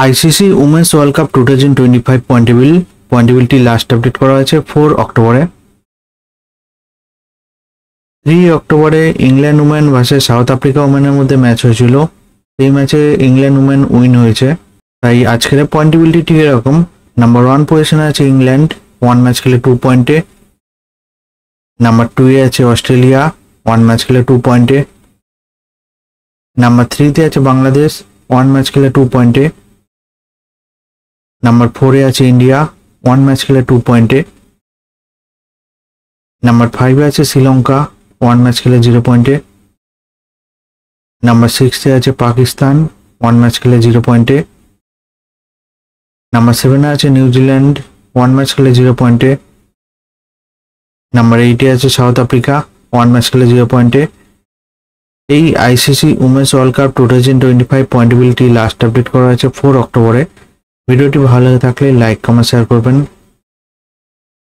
ICC women's world cup 2025 points table last update করা হয়েছে 4 অক্টোবরে। 3 অক্টোবরে England women versus South Africa উমেনের মধ্যে ম্যাচ হয়েছিল। এই ম্যাচে ইংল্যান্ড উমেন উইন হয়েছে। তাই আজকের পয়েন্টেবিলিটি ঠিক এরকম। নাম্বার 1 পজিশনে আছে ইংল্যান্ড, 1 ম্যাচ খেলে 2 পয়েন্টে। নাম্বার 2 এ আছে অস্ট্রেলিয়া, 1 ম্যাচ খেলে 2 পয়েন্টে। নাম্বার 3 তে আছে বাংলাদেশ, 1 ম্যাচ খেলে 2 পয়েন্টে। নাম্বার 4 এ আছে ইন্ডিয়া, 1 ম্যাচ খেলে 2 পয়েন্টে। নাম্বার 5 এ আছে শ্রীলঙ্কা, 1 ম্যাচ খেলে 0 পয়েন্টে। নাম্বার 6 এ আছে পাকিস্তান, 1 ম্যাচ খেলে 0 পয়েন্টে। নাম্বার 7 এ আছে নিউজিল্যান্ড, 1 ম্যাচ খেলে 0 পয়েন্টে। নাম্বার 8 এ আছে সাউথ আফ্রিকা, 1 ম্যাচ খেলে 0 পয়েন্টে। এই ICC women's world cup 2025 points table last update করা হয়েছে 4 অক্টোবরে। ভিডিওটি ভালো লাগে থাকলে লাইক, কমেন্ট, শেয়ার করবেন।